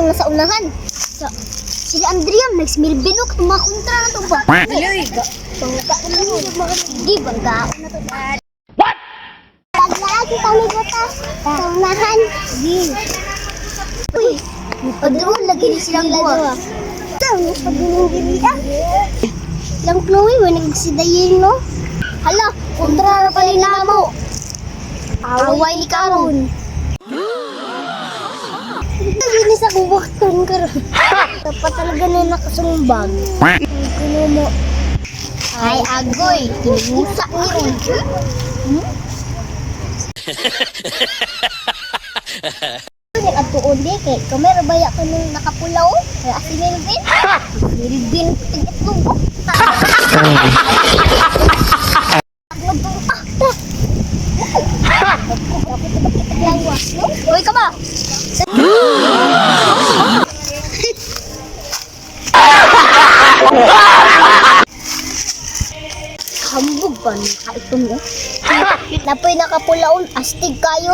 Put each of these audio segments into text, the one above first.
lang nasa unahan. Sila Andrea, nagsimilbin o katong mga kontra na ito ba? Dili. Bangka na ito. Di, bangka na ito. What? Lagi kami bata. Sa unahan. Di. Uy, doon lagi ni silang buwa. Ito, pagulong dili ah. Lang Chloe, may nagsidayin no? Hala, kontra na pala na mo. Away ni Karon. Hindi sa kubukton ka rin. Dapat talaga na nakasumbag. Kuno mo. Ay, agoy. Tinusa niyo. Ang atuon di kay kamera baya ka nung nakapulaw. Kaya si Melvin. Melvin, tingit lubok. Uy ka ba? Hambog ba na itong mo? Napoy nakapulaon, astig kayo.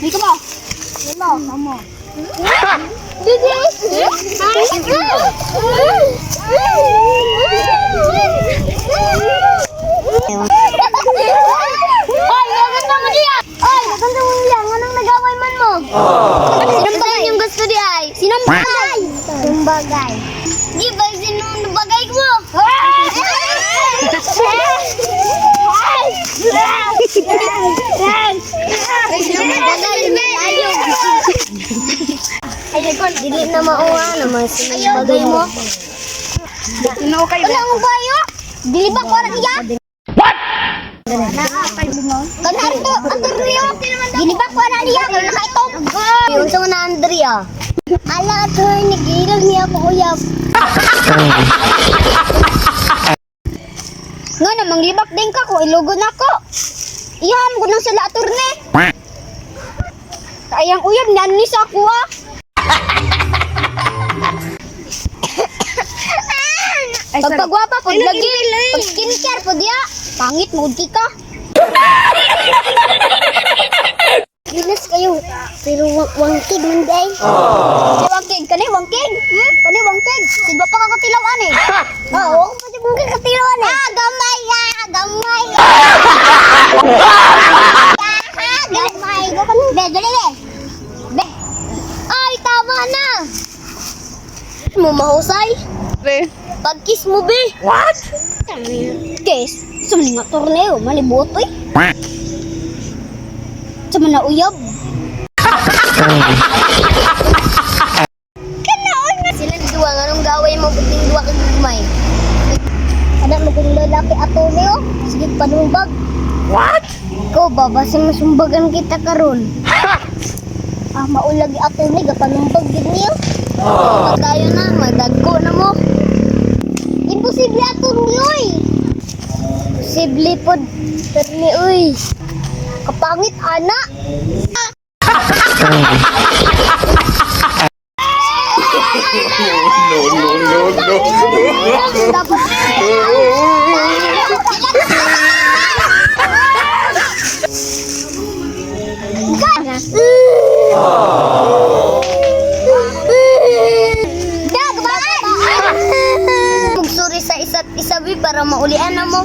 Uy ka ba? Hello, mama. Didi! Ay, naganda mo diya! Ay, naganda mo diya! Anong nagaway man mo? Sinong bagay yung gusto di ay? Sinong bagay? Sinong bagay? Di ba sinong bagay mo? Sinong bagay mo? Ayaw! Ay, dili na mauwa naman sinong bagay mo. Sino kayo? Wala mo bayo? Dili ba ko na iya? Kanarto, Andrea. Ginibak ko na niya, kaya nakaitong. Yung sa na Andrea. Ala, attorney, gilang niya ako uyab. Nga namang libak din ka ko, ilugon ako. Iyam ko nang sila attorney. Kayang uyab, nanis ako ah. Pagpagwapa po, lagi. Pag skincare po diya. Pangit mo, di ka. Ginas kayo. Pero wangkig man day. Wangkig, kanay wangkig. Kanay wangkig. Siba pa kakatilawan eh. Oo, ako pa siya mungkin katilawan eh. Gamay ah, gamay. Gamay. Be, dali be. Be. Ay, tama na. Mo mahusay. Be. Pag-kiss mo, be. What? Kiss? Sa mga torneo, malibutoy. Sa mga uyab. Kanaon na. Sila dua, anong gawin mo puting dua kang gumay? Kada mo kung lalaki ato niyo, sige panumbag. What? Ikaw ba, basta masumbagan kita karon. Maulag ato ni, gapanumbag din niyo. Pagkayo na, madagko na mo. Imposible ato niyo eh. Posible po, terni, uy. Kapangit, anak. Magsuri sa isa't isa, para maulian na mo.